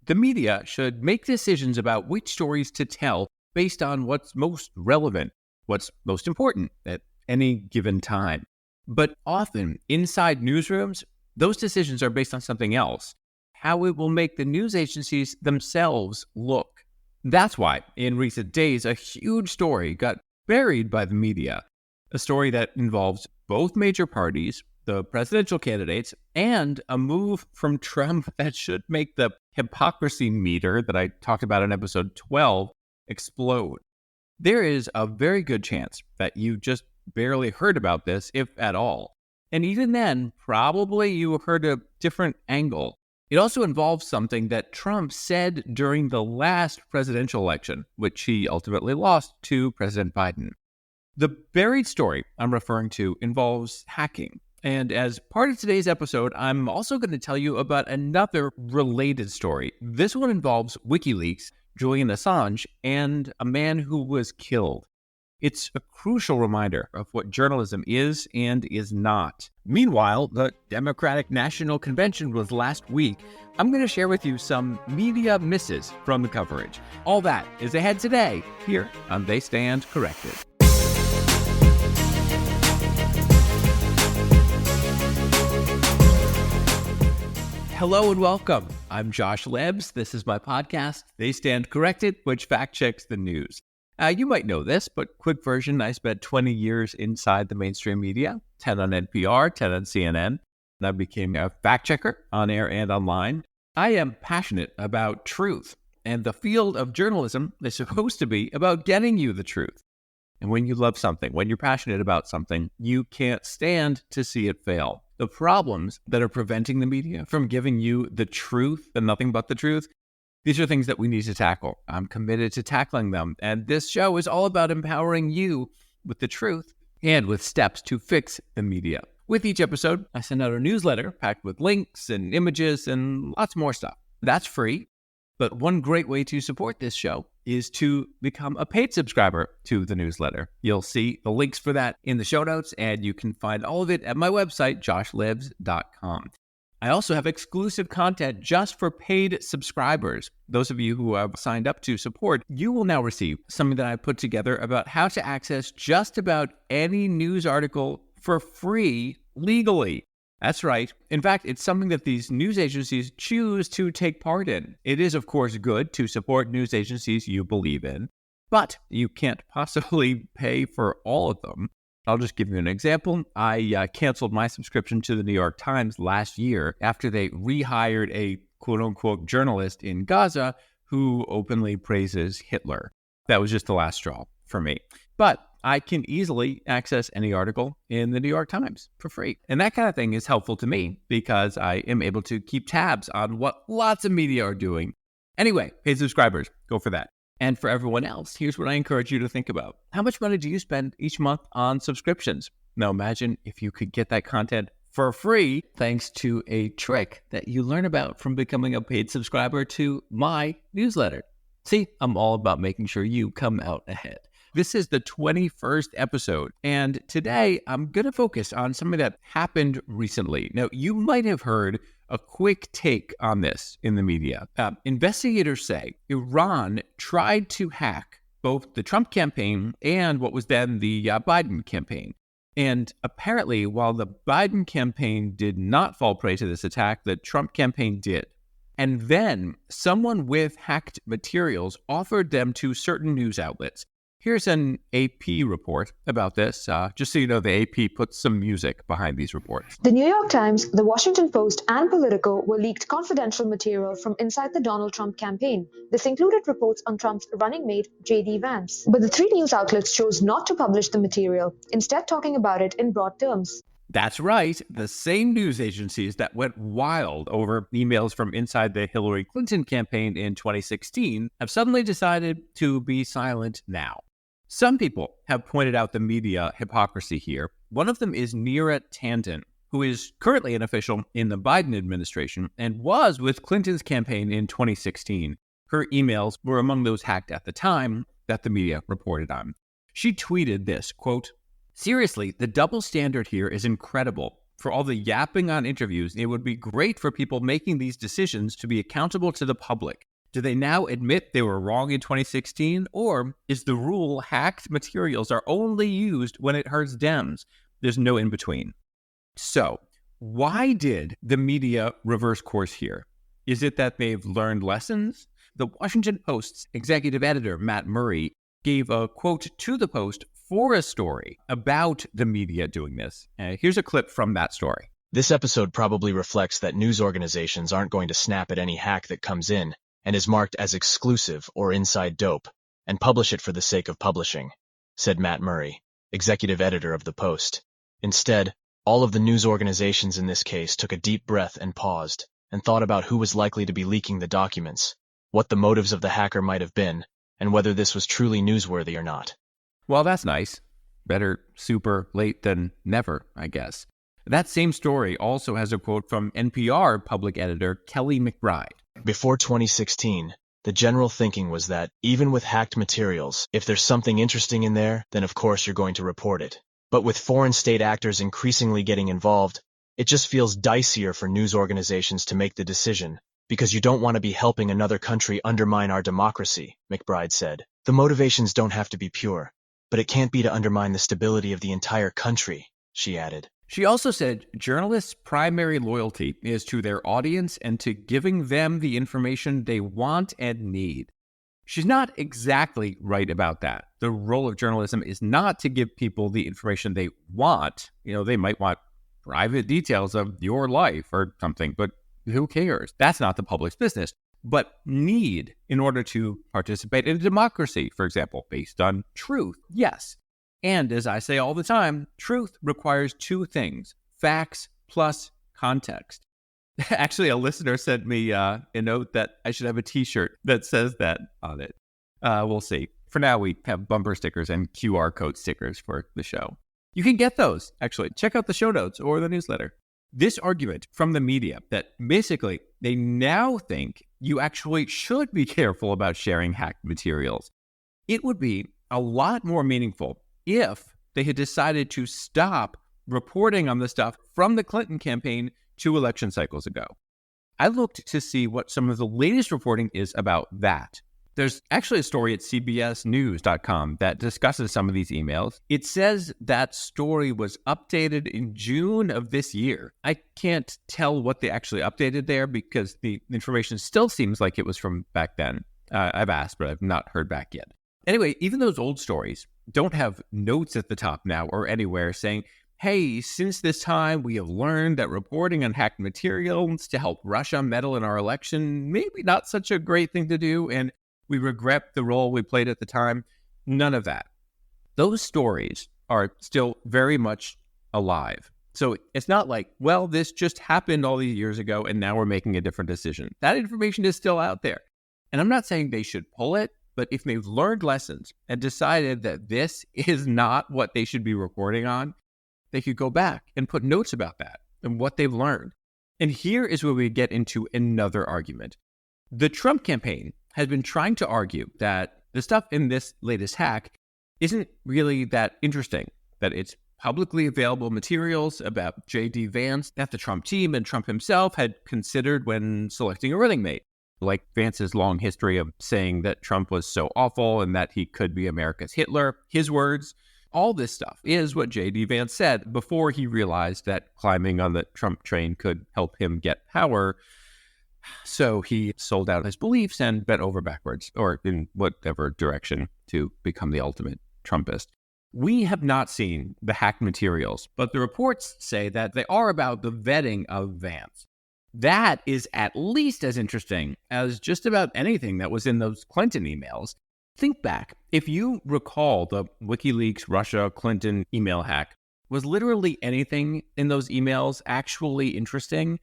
The media should make decisions about which stories to tell based on what's most relevant, what's most important at any given time. But often, inside newsrooms, those decisions are based on something else, how it will make the news agencies themselves look. That's why, in recent days, a huge story got buried by the media, a story that involves both major parties, the presidential candidates, and a move from Trump that should make the hypocrisy meter that I talked about in episode 12 explode. There is a very good chance that you just barely heard about this, if at all. And even then, probably you heard a different angle. It also involves something that Trump said during the last presidential election, which he ultimately lost to President Biden. The buried story I'm referring to involves hacking. And as part of today's episode, I'm also going to tell you about another related story. This one involves WikiLeaks, Julian Assange, and a man who was killed. It's a crucial reminder of what journalism is and is not. Meanwhile, the Democratic National Convention was last week. I'm going to share with you some media misses from the coverage. All that is ahead today here on They Stand Corrected. Hello and welcome. I'm Josh Lebs. This is my podcast, They Stand Corrected, which fact-checks the news. You might know this, but quick version, I spent 20 years inside the mainstream media, 10 on NPR, 10 on CNN, and I became a fact-checker on air and online. I am passionate about truth, and the field of journalism is supposed to be about getting you the truth. And when you love something, when you're passionate about something, you can't stand to see it fail. The problems that are preventing the media from giving you the truth and nothing but the truth, these are things that we need to tackle. I'm committed to tackling them. And this show is all about empowering you with the truth and with steps to fix the media. With each episode, I send out a newsletter packed with links and images and lots more stuff. That's free. But one great way to support this show is to become a paid subscriber to the newsletter. You'll see the links for that in the show notes, and you can find all of it at my website, joshlebs.com. I also have exclusive content just for paid subscribers. Those of you who have signed up to support, you will now receive something that I put together about how to access just about any news article for free legally. That's right. In fact, it's something that these news agencies choose to take part in. It is, of course, good to support news agencies you believe in, but you can't possibly pay for all of them. I'll just give you an example. I canceled my subscription to the New York Times last year after they rehired a quote-unquote journalist in Gaza who openly praises Hitler. That was just the last straw for me. But I can easily access any article in the New York Times for free. And that kind of thing is helpful to me because I am able to keep tabs on what lots of media are doing. Anyway, paid subscribers, go for that. And for everyone else, here's what I encourage you to think about. How much money do you spend each month on subscriptions? Now imagine if you could get that content for free thanks to a trick that you learn about from becoming a paid subscriber to my newsletter. See, I'm all about making sure you come out ahead. This is the 21st episode, and today I'm going to focus on something that happened recently. Now, you might have heard a quick take on this in the media. Investigators say Iran tried to hack both the Trump campaign and what was then the Biden campaign. And apparently, while the Biden campaign did not fall prey to this attack, the Trump campaign did. And then someone with hacked materials offered them to certain news outlets. Here's an AP report about this. Just so you know, the AP puts some music behind these reports. The New York Times, The Washington Post, and Politico were leaked confidential material from inside the Donald Trump campaign. This included reports on Trump's running mate, J.D. Vance. But the three news outlets chose not to publish the material, instead talking about it in broad terms. That's right. The same news agencies that went wild over emails from inside the Hillary Clinton campaign in 2016 have suddenly decided to be silent now. Some people have pointed out the media hypocrisy here. One of them is Neera Tanden, who is currently an official in the Biden administration and was with Clinton's campaign in 2016. Her emails were among those hacked at the time that the media reported on. She tweeted this, quote, "Seriously, the double standard here is incredible. For all the yapping on interviews, it would be great for people making these decisions to be accountable to the public. Do they now admit they were wrong in 2016? Or is the rule hacked materials are only used when it hurts Dems? There's no in between. So, why did the media reverse course here? Is it that they've learned lessons? The Washington Post's executive editor, Matt Murray, gave a quote to the Post for a story about the media doing this. Here's a clip from that story. This episode probably reflects that news organizations aren't going to snap at any hack that comes in and is marked as exclusive or inside dope and publish it for the sake of publishing, said Matt Murray, executive editor of the Post. Instead, all of the news organizations in this case took a deep breath and paused and thought about who was likely to be leaking the documents, what the motives of the hacker might have been, and whether this was truly newsworthy or not. Well, that's nice. Better super late than never, I guess. That same story also has a quote from NPR public editor Kelly McBride. Before 2016, the general thinking was that even with hacked materials, if there's something interesting in there, then of course you're going to report it. But with foreign state actors increasingly getting involved, it just feels dicier for news organizations to make the decision, because you don't want to be helping another country undermine our democracy, McBride said. The motivations don't have to be pure, but it can't be to undermine the stability of the entire country, she added. She also said journalists' primary loyalty is to their audience and to giving them the information they want and need. She's not exactly right about that. The role of journalism is not to give people the information they want. They might want private details of your life or something, but who cares? That's not the public's business. But need in order to participate in a democracy, for example, based on truth. Yes. And as I say all the time, truth requires two things: facts plus context. Actually, a listener sent me a note that I should have a t-shirt that says that on it. We'll see. For now, we have bumper stickers and QR code stickers for the show. You can get those, actually. Check out the show notes or the newsletter. This argument from the media that basically they now think you actually should be careful about sharing hacked materials. It would be a lot more meaningful if they had decided to stop reporting on the stuff from the Clinton campaign 2 election cycles ago. I looked to see what some of the latest reporting is about that. There's actually a story at cbsnews.com that discusses some of these emails. It says that story was updated in June of this year. I can't tell what they actually updated there because the information still seems like it was from back then. I've asked, but I've not heard back yet. Anyway, even those old stories don't have notes at the top now or anywhere saying, hey, since this time we have learned that reporting on hacked materials to help Russia meddle in our election, maybe not such a great thing to do, and we regret the role we played at the time. None of that. Those stories are still very much alive. So it's not like, well, this just happened all these years ago and now we're making a different decision. That information is still out there. And I'm not saying they should pull it, but if they've learned lessons and decided that this is not what they should be reporting on, they could go back and put notes about that and what they've learned. And here is where we get into another argument. The Trump campaign has been trying to argue that the stuff in this latest hack isn't really that interesting, that it's publicly available materials about J.D. Vance that the Trump team and Trump himself had considered when selecting a running mate, like Vance's long history of saying that Trump was so awful and that he could be America's Hitler, his words. All this stuff is what J.D. Vance said before he realized that climbing on the Trump train could help him get power. So he sold out his beliefs and bent over backwards, or in whatever direction, to become the ultimate Trumpist. We have not seen the hacked materials, but the reports say that they are about the vetting of Vance. That is at least as interesting as just about anything that was in those Clinton emails. Think back. If you recall the WikiLeaks Russia Clinton email hack, was literally anything in those emails actually interesting?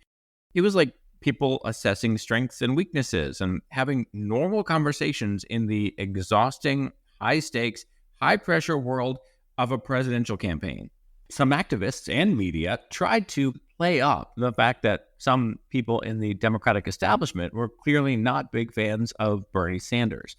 It was like people assessing strengths and weaknesses and having normal conversations in the exhausting, high-stakes, high-pressure world of a presidential campaign. Some activists and media tried to play up the fact that some people in the Democratic establishment were clearly not big fans of Bernie Sanders.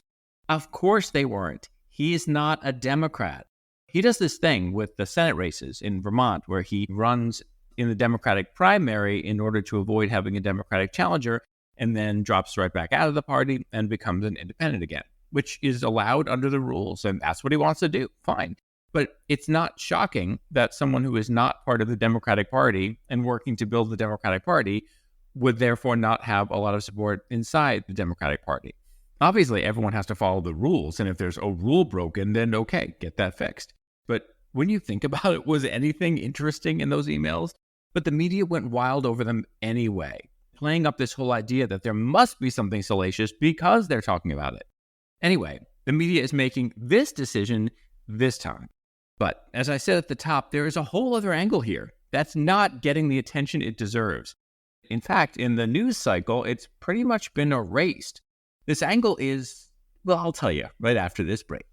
Of course they weren't. He is not a Democrat. He does this thing with the Senate races in Vermont where he runs in the Democratic primary in order to avoid having a Democratic challenger, and then drops right back out of the party and becomes an independent again, which is allowed under the rules, and that's what he wants to do. Fine. But it's not shocking that someone who is not part of the Democratic Party and working to build the Democratic Party would therefore not have a lot of support inside the Democratic Party. Obviously, everyone has to follow the rules, and if there's a rule broken, then okay, get that fixed. But when you think about it, was anything interesting in those emails? But the media went wild over them anyway, playing up this whole idea that there must be something salacious because they're talking about it. Anyway, the media is making this decision this time. But as I said at the top, there is a whole other angle here that's not getting the attention it deserves. In fact, in the news cycle, it's pretty much been erased. This angle is, well, I'll tell you right after this break.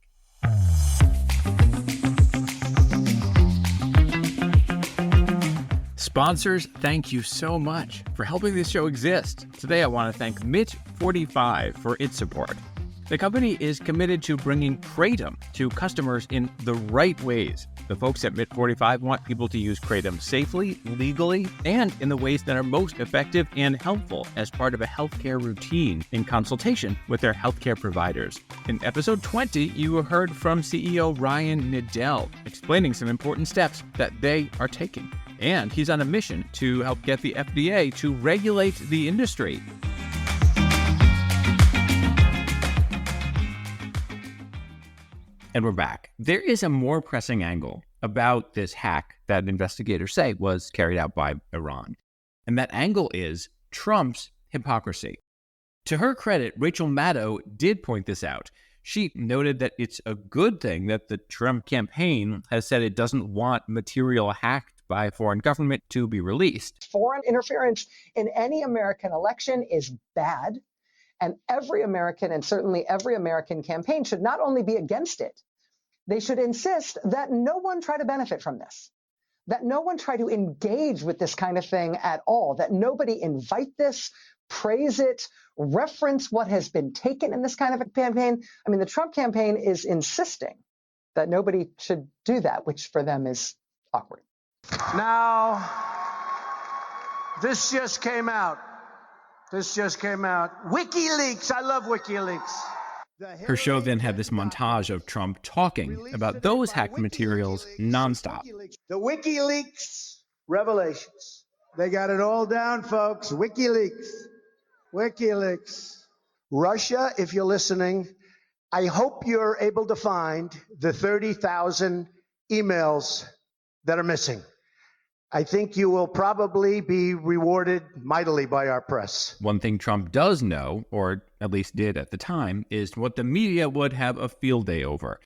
Sponsors, thank you so much for helping this show exist. Today, I want to thank Mint45 for its support. The company is committed to bringing Kratom to customers in the right ways. The folks at Mint45 want people to use Kratom safely, legally, and in the ways that are most effective and helpful as part of a healthcare routine in consultation with their healthcare providers. In episode 20, you heard from CEO Ryan Niddell explaining some important steps that they are taking. And he's on a mission to help get the FDA to regulate the industry. And we're back. There is a more pressing angle about this hack that investigators say was carried out by Iran. And that angle is Trump's hypocrisy. To her credit, Rachel Maddow did point this out. She noted that it's a good thing that the Trump campaign has said it doesn't want material hacked by a foreign government to be released. Foreign interference in any American election is bad. And every American, and certainly every American campaign, should not only be against it, they should insist that no one try to benefit from this, that no one try to engage with this kind of thing at all, that nobody invite this, praise it, reference what has been taken in this kind of a campaign. I mean, the Trump campaign is insisting that nobody should do that, which for them is awkward. Now, this just came out. WikiLeaks. I love WikiLeaks. Her show then had this montage of Trump talking about those hacked materials nonstop. The WikiLeaks revelations. They got it all down, folks. WikiLeaks. Russia, if you're listening, I hope you're able to find the 30,000 emails that are missing. I think you will probably be rewarded mightily by our press. One thing Trump does know, or at least did at the time, is what the media would have a field day over.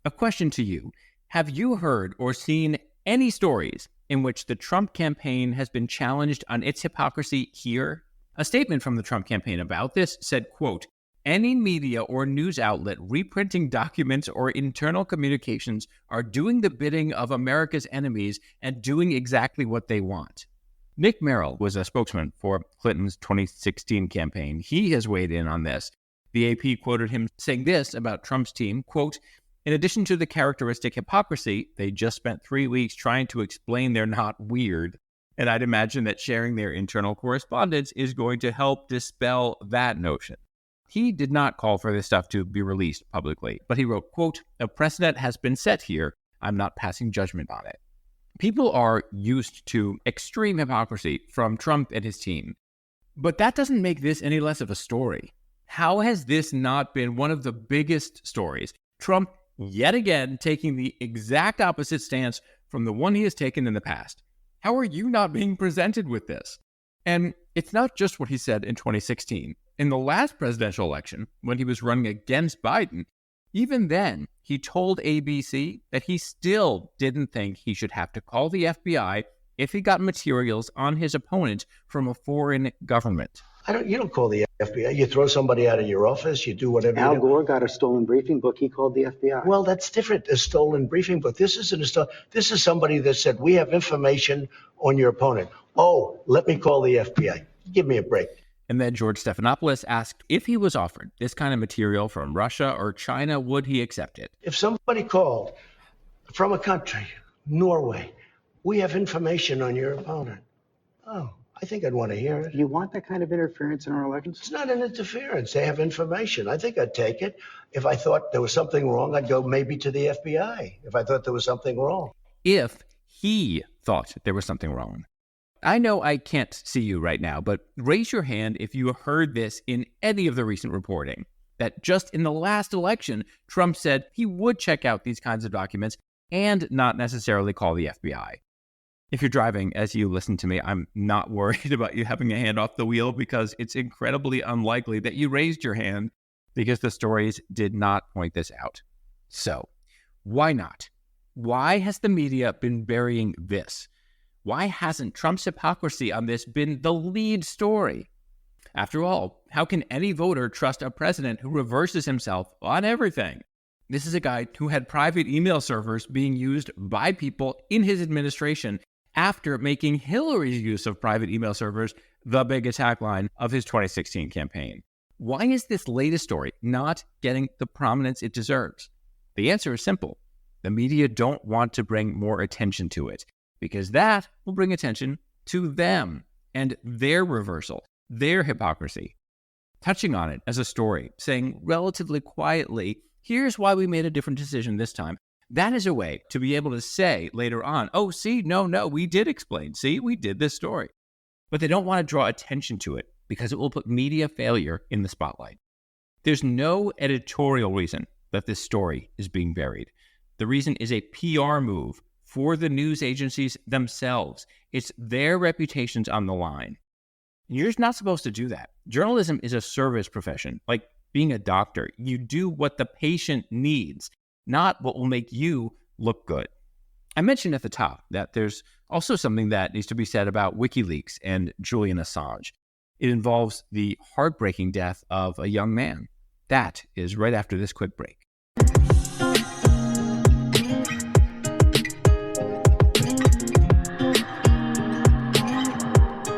A question to you. Have you heard or seen any stories in which the Trump campaign has been challenged on its hypocrisy here? A statement from the Trump campaign about this said, quote, "Any media or news outlet reprinting documents or internal communications are doing the bidding of America's enemies and doing exactly what they want." Nick Merrill was a spokesman for Clinton's 2016 campaign. He has weighed in on this. The AP quoted him saying this about Trump's team, quote, "In addition to the characteristic hypocrisy, they just spent 3 weeks trying to explain they're not weird. And I'd imagine that sharing their internal correspondence is going to help dispel that notion." He did not call for this stuff to be released publicly, but he wrote, quote, "A precedent has been set here. I'm not passing judgment on it." People are used to extreme hypocrisy from Trump and his team, but that doesn't make this any less of a story. How has this not been one of the biggest stories? Trump, yet again, taking the exact opposite stance from the one he has taken in the past. How are you not being presented with this? And it's not just what he said in 2016. In the last presidential election, when he was running against Biden, even then, he told ABC that he still didn't think he should have to call the FBI if he got materials on his opponent from a foreign government. You don't call the FBI. You throw somebody out of your office. You do whatever you do. Al Gore got a stolen briefing book. He called the FBI. Well, that's different. A stolen briefing book. This isn't a stolen. This is somebody that said, we have information on your opponent. Oh, let me call the FBI. Give me a break. And then George Stephanopoulos asked if he was offered this kind of material from Russia or China, would he accept it? If somebody called from a country, Norway, we have information on your opponent. Oh, I think I'd want to hear it. You want that kind of interference in our elections? It's not an interference. They have information. I think I'd take it. If I thought there was something wrong, I'd go maybe to the FBI if I thought there was something wrong. If he thought there was something wrong. I know I can't see you right now, but raise your hand if you heard this in any of the recent reporting, that just in the last election, Trump said he would check out these kinds of documents and not necessarily call the FBI. If you're driving as you listen to me, I'm not worried about you having a hand off the wheel because it's incredibly unlikely that you raised your hand because the stories did not point this out. So, why not? Why has the media been burying this? Why hasn't Trump's hypocrisy on this been the lead story? After all, how can any voter trust a president who reverses himself on everything? This is a guy who had private email servers being used by people in his administration after making Hillary's use of private email servers the big attack line of his 2016 campaign. Why is this latest story not getting the prominence it deserves? The answer is simple. The media don't want to bring more attention to it, because that will bring attention to them and their reversal, their hypocrisy. Touching on it as a story, saying relatively quietly, here's why we made a different decision this time. That is a way to be able to say later on, oh, see, no, we did explain. See, we did this story. But they don't want to draw attention to it because it will put media failure in the spotlight. There's no editorial reason that this story is being buried. The reason is a PR move for the news agencies themselves. It's their reputations on the line. You're just not supposed to do that. Journalism is a service profession, like being a doctor. You do what the patient needs, not what will make you look good. I mentioned at the top that there's also something that needs to be said about WikiLeaks and Julian Assange. It involves the heartbreaking death of a young man. That is right after this quick break.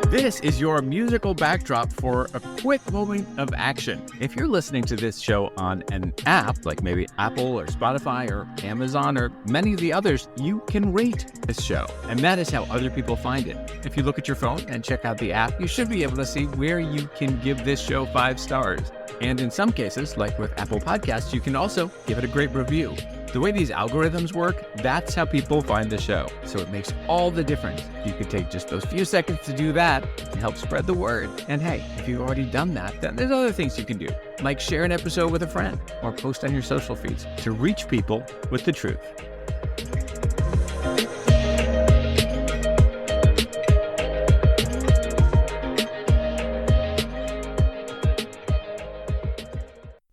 This is your musical backdrop for a quick moment of action. If you're listening to this show on an app, like maybe Apple or Spotify or Amazon or many of the others, you can rate this show. And that is how other people find it. If you look at your phone and check out the app, you should be able to see where you can give this show 5 stars. And in some cases, like with Apple Podcasts, you can also give it a great review. The way these algorithms work, that's how people find the show. So it makes all the difference. You could take just those few seconds to do that and help spread the word. And hey, if you've already done that, then there's other things you can do, like share an episode with a friend or post on your social feeds to reach people with the truth.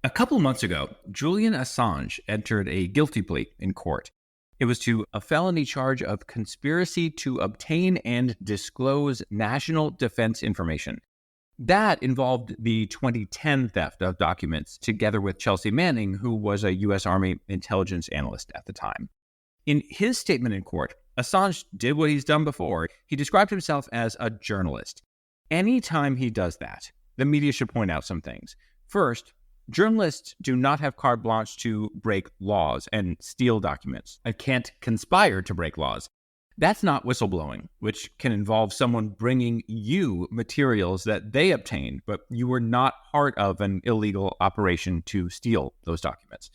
A couple months ago, Julian Assange entered a guilty plea in court. It was to a felony charge of conspiracy to obtain and disclose national defense information. That involved the 2010 theft of documents, together with Chelsea Manning, who was a U.S. Army intelligence analyst at the time. In his statement in court, Assange did what he's done before. He described himself as a journalist. Anytime he does that, the media should point out some things. First, journalists do not have carte blanche to break laws and steal documents. I can't conspire to break laws. That's not whistleblowing, which can involve someone bringing you materials that they obtained, but you were not part of an illegal operation to steal those documents.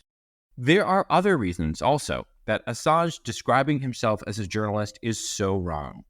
There are other reasons also that Assange describing himself as a journalist is so wrong.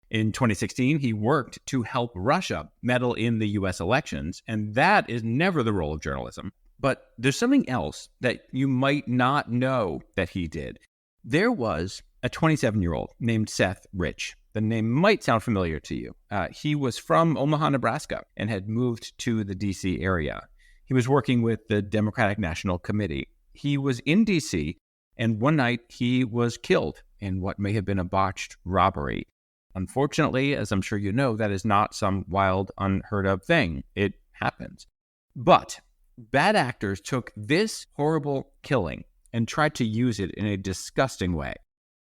In 2016, he worked to help Russia meddle in the U.S. elections, and that is never the role of journalism. But there's something else that you might not know that he did. There was a 27-year-old named Seth Rich. The name might sound familiar to you. He was from Omaha, Nebraska, and had moved to the D.C. area. He was working with the Democratic National Committee. He was in D.C., and one night he was killed in what may have been a botched robbery. Unfortunately, as I'm sure you know, that is not some wild, unheard of thing. It happens. But bad actors took this horrible killing and tried to use it in a disgusting way.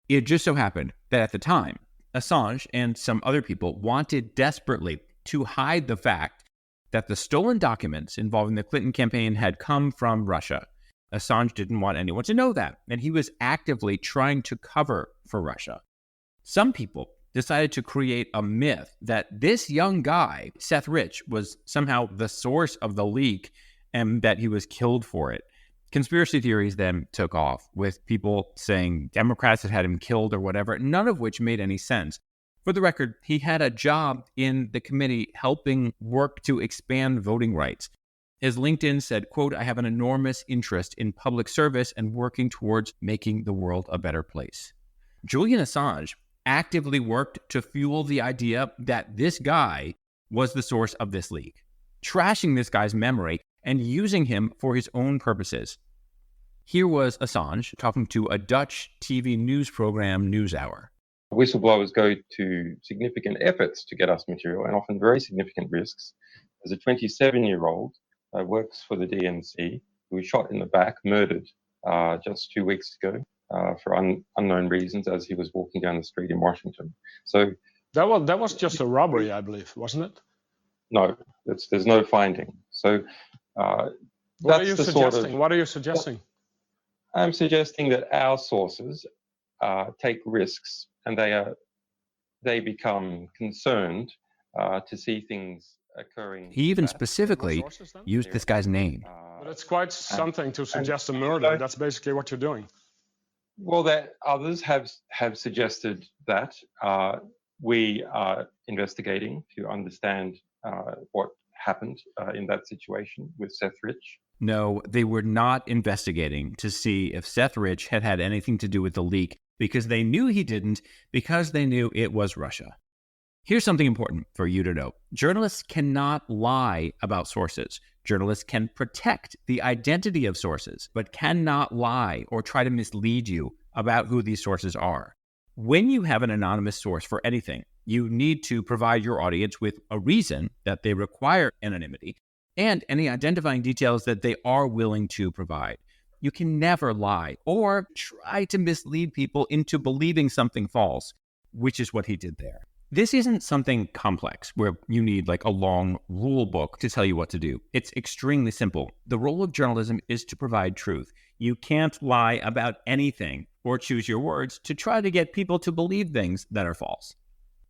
It just so happened that at the time, Assange and some other people wanted desperately to hide the fact that the stolen documents involving the Clinton campaign had come from Russia. Assange didn't want anyone to know that, and he was actively trying to cover for Russia. Some people decided to create a myth that this young guy, Seth Rich, was somehow the source of the leak and that he was killed for it. Conspiracy theories then took off, with people saying Democrats had him killed or whatever, none of which made any sense. For the record, he had a job in the committee helping work to expand voting rights. His LinkedIn said, quote, "I have an enormous interest in public service and working towards making the world a better place." Julian Assange actively worked to fuel the idea that this guy was the source of this leak, trashing this guy's memory and using him for his own purposes. Here was Assange talking to a Dutch TV news program, NewsHour. Whistleblowers go to significant efforts to get us material and often very significant risks. As a 27-year-old works for the DNC, who was shot in the back, murdered just 2 weeks ago for unknown reasons as he was walking down the street in Washington. So that was just a robbery, I believe, wasn't it? No, there's no finding. So what are you suggesting? What are you suggesting? I'm suggesting that our sources take risks, and they become concerned to see things occurring. He even specifically used this guy's name. But it's quite something to suggest a murder. That's basically what you're doing. Well, that others have suggested that. We are investigating to understand what happened in that situation with Seth Rich. No, they were not investigating to see if Seth Rich had had anything to do with the leak, because they knew he didn't, because they knew it was Russia. Here's something important for you to know. Journalists cannot lie about sources. Journalists can protect the identity of sources, but cannot lie or try to mislead you about who these sources are. When you have an anonymous source for anything, you need to provide your audience with a reason that they require anonymity and any identifying details that they are willing to provide. You can never lie or try to mislead people into believing something false, which is what he did there. This isn't something complex where you need like a long rule book to tell you what to do. It's extremely simple. The role of journalism is to provide truth. You can't lie about anything or choose your words to try to get people to believe things that are false.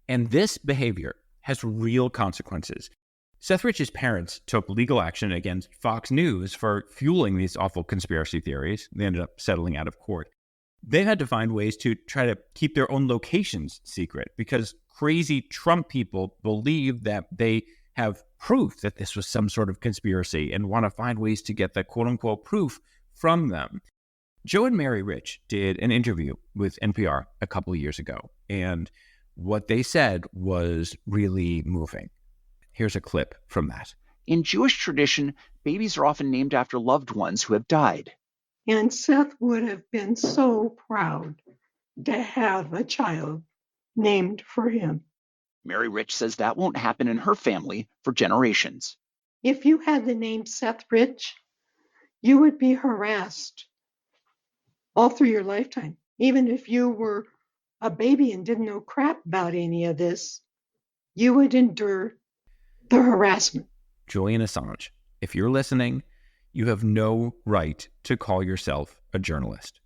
And this behavior has real consequences. Seth Rich's parents took legal action against Fox News for fueling these awful conspiracy theories. They ended up settling out of court. They had to find ways to try to keep their own locations secret because crazy Trump people believe that they have proof that this was some sort of conspiracy and want to find ways to get the quote-unquote proof from them. Joe and Mary Rich did an interview with NPR a couple of years ago, and what they said was really moving. Here's a clip from that. In Jewish tradition, babies are often named after loved ones who have died. And Seth would have been so proud to have a child named for him. Mary Rich says that won't happen in her family for generations. If you had the name Seth Rich, you would be harassed all through your lifetime. Even if you were a baby and didn't know crap about any of this, you would endure the harassment. Julian Assange, if you're listening, you have no right to call yourself a journalist.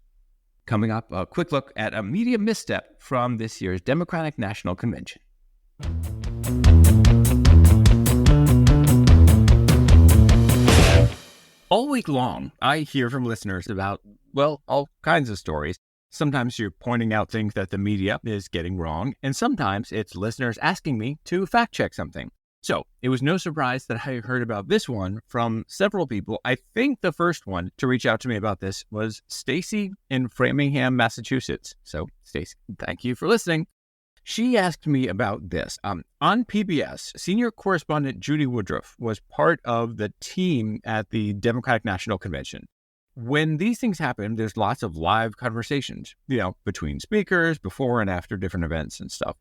Coming up, a quick look at a media misstep from this year's Democratic National Convention. All week long, I hear from listeners about, well, all kinds of stories. Sometimes you're pointing out things that the media is getting wrong, and sometimes it's listeners asking me to fact check something. So it was no surprise that I heard about this one from several people. I think the first one to reach out to me about this was Stacy in Framingham, Massachusetts. So Stacy, thank you for listening. She asked me about this. On PBS, senior correspondent Judy Woodruff was part of the team at the Democratic National Convention. When these things happen, there's lots of live conversations, between speakers, before and after different events and stuff.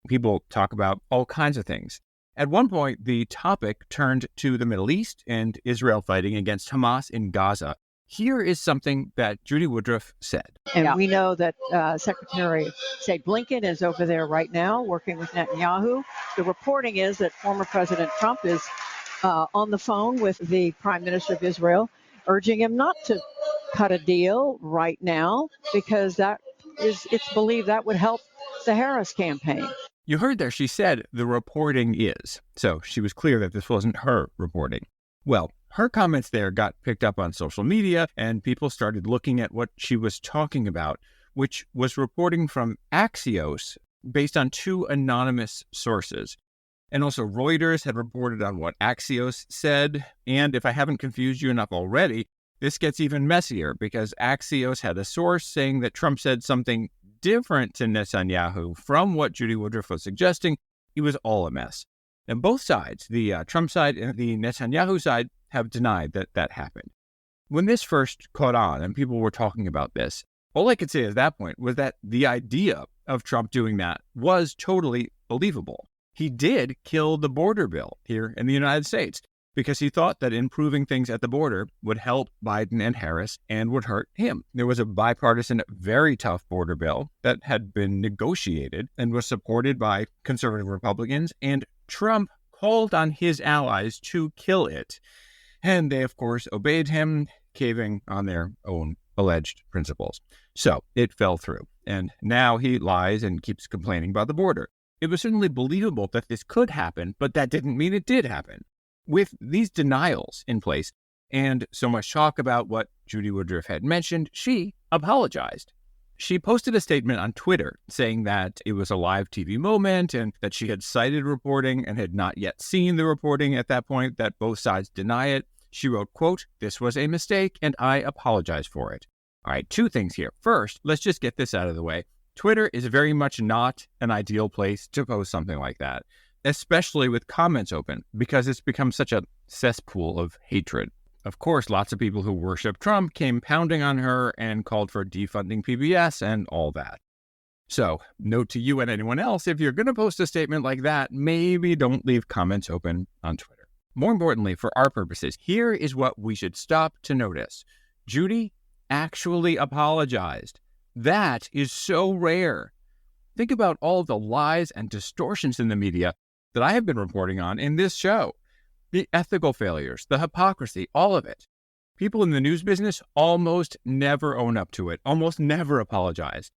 People talk about all kinds of things. At one point, the topic turned to the Middle East and Israel fighting against Hamas in Gaza. Here is something that Judy Woodruff said. And we know that Secretary, Blinken is over there right now working with Netanyahu. The reporting is that former President Trump is on the phone with the Prime Minister of Israel, urging him not to cut a deal right now because it's believed that would help the Harris campaign. You heard there, she said the reporting is. So she was clear that this wasn't her reporting. Well, her comments there got picked up on social media, and people started looking at what she was talking about, which was reporting from Axios based on two anonymous sources. And also Reuters had reported on what Axios said. And if I haven't confused you enough already, this gets even messier because Axios had a source saying that Trump said something different to Netanyahu from what Judy Woodruff was suggesting. It was all a mess. And both sides, the Trump side and the Netanyahu side, have denied that that happened. When this first caught on and people were talking about this, all I could say at that point was that the idea of Trump doing that was totally believable. He did kill the border bill here in the United States because he thought that improving things at the border would help Biden and Harris and would hurt him. There was a bipartisan, very tough border bill that had been negotiated and was supported by conservative Republicans, and Trump called on his allies to kill it. And they, of course, obeyed him, caving on their own alleged principles. So it fell through. And now he lies and keeps complaining about the border. It was certainly believable that this could happen, but that didn't mean it did happen. With these denials in place and so much talk about what Judy Woodruff had mentioned, she apologized. She posted a statement on Twitter saying that it was a live TV moment and that she had cited reporting and had not yet seen the reporting at that point, that both sides deny it. She wrote, quote, "This was a mistake and I apologize for it." All right, two things here. First, let's just get this out of the way. Twitter is very much not an ideal place to post something like that, especially with comments open, because it's become such a cesspool of hatred. Of course, lots of people who worship Trump came pounding on her and called for defunding PBS and all that. So, note to you and anyone else, if you're going to post a statement like that, maybe don't leave comments open on Twitter. More importantly, for our purposes, here is what we should stop to notice. Judy actually apologized. That is so rare. Think about all the lies and distortions in the media that I have been reporting on in this show. The ethical failures, the hypocrisy, all of it. People in the news business almost never own up to it, almost never apologize.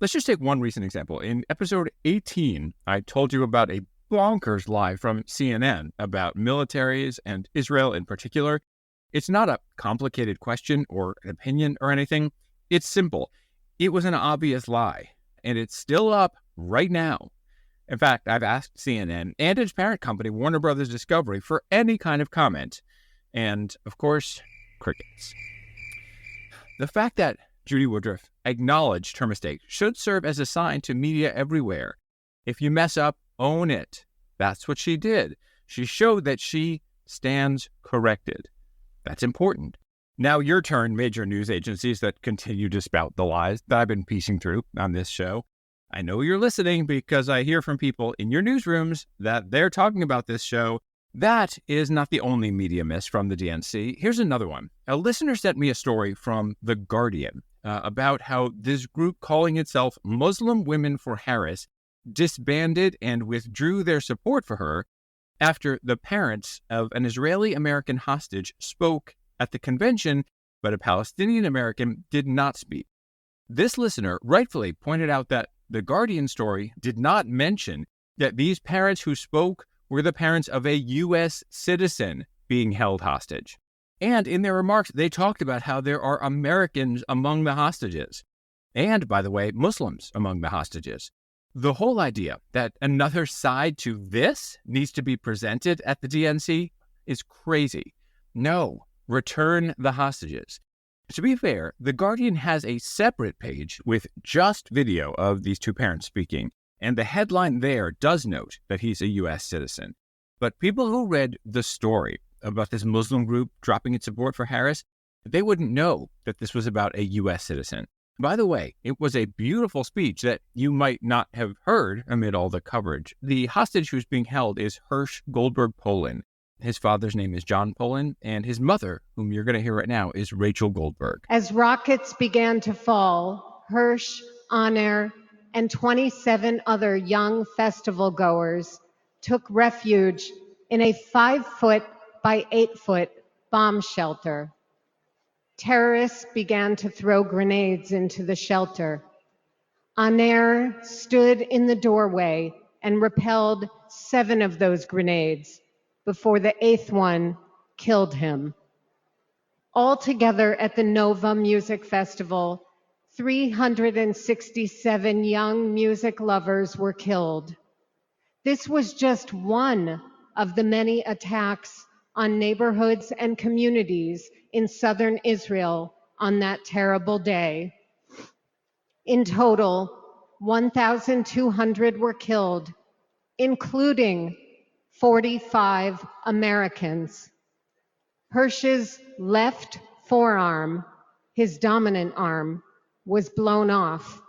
Let's just take one recent example. In episode 18, I told you about a bonkers lie from CNN about militaries and Israel in particular. It's not a complicated question or an opinion or anything. It's simple. It was an obvious lie, and it's still up right now. In fact, I've asked CNN and its parent company, Warner Brothers Discovery, for any kind of comment. And, of course, crickets. The fact that Judy Woodruff acknowledged her mistake should serve as a sign to media everywhere. If you mess up, own it. That's what she did. She showed that she stands corrected. That's important. Now your turn, major news agencies that continue to spout the lies that I've been piecing through on this show. I know you're listening because I hear from people in your newsrooms that they're talking about this show. That is not the only media miss from the DNC. Here's another one. A listener sent me a story from The Guardian about how this group calling itself Muslim Women for Harris disbanded and withdrew their support for her after the parents of an Israeli-American hostage spoke at the convention, but a Palestinian-American did not speak. This listener rightfully pointed out that the Guardian story did not mention that these parents who spoke were the parents of a U.S. citizen being held hostage. And in their remarks, they talked about how there are Americans among the hostages. And, by the way, Muslims among the hostages. The whole idea that another side to this needs to be presented at the DNC is crazy. No, return the hostages. To be fair, The Guardian has a separate page with just video of these two parents speaking, and the headline there does note that he's a U.S. citizen. But people who read the story about this Muslim group dropping its support for Harris, they wouldn't know that this was about a U.S. citizen. By the way, it was a beautiful speech that you might not have heard amid all the coverage. The hostage who's being held is Hirsch Goldberg Polin. His father's name is John Polin, and his mother, whom you're going to hear right now, is Rachel Goldberg. As rockets began to fall, Hirsch, Honor, and 27 other young festival goers took refuge in a 5-foot by 8-foot bomb shelter. Terrorists began to throw grenades into the shelter. Aner stood in the doorway and repelled 7 of those grenades before the 8th one killed him. Altogether at the Nova Music Festival, 367 young music lovers were killed. This was just one of the many attacks on neighborhoods and communities in southern Israel on that terrible day. In total, 1,200 were killed, including 45 Americans. Hirsch's left forearm, his dominant arm, was blown off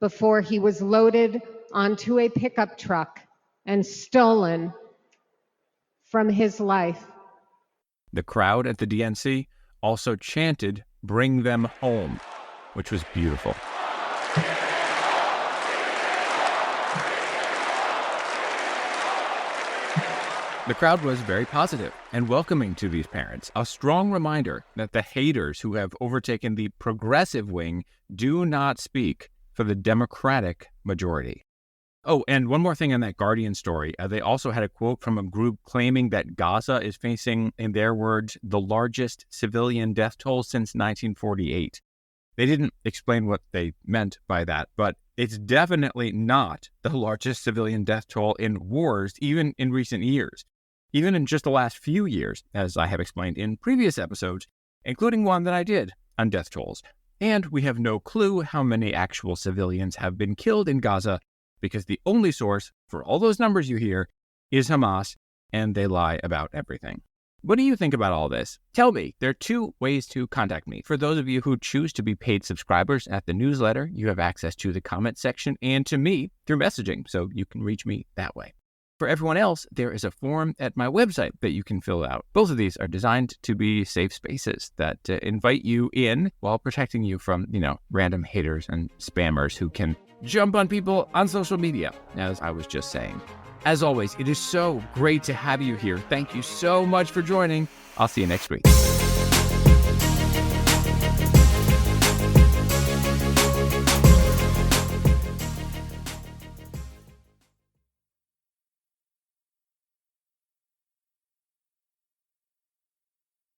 before he was loaded onto a pickup truck and stolen from his life. The crowd at the DNC also chanted, "Bring them home," which was beautiful. The crowd was very positive and welcoming to these parents, a strong reminder that the haters who have overtaken the progressive wing do not speak for the Democratic majority. Oh, and one more thing on that Guardian story. They also had a quote from a group claiming that Gaza is facing, in their words, the largest civilian death toll since 1948. They didn't explain what they meant by that, but it's definitely not the largest civilian death toll in wars, even in recent years. Even in just the last few years, as I have explained in previous episodes, including one that I did on death tolls. And we have no clue how many actual civilians have been killed in Gaza, because the only source for all those numbers you hear is Hamas, and they lie about everything. What do you think about all this? Tell me. There are 2 ways to contact me. For those of you who choose to be paid subscribers at the newsletter, you have access to the comment section and to me through messaging, so you can reach me that way. For everyone else, there is a form at my website that you can fill out. Both of these are designed to be safe spaces that invite you in while protecting you from, random haters and spammers who can jump on people on social media, as I was just saying. As always, it is so great to have you here. Thank you so much for joining. I'll see you next week.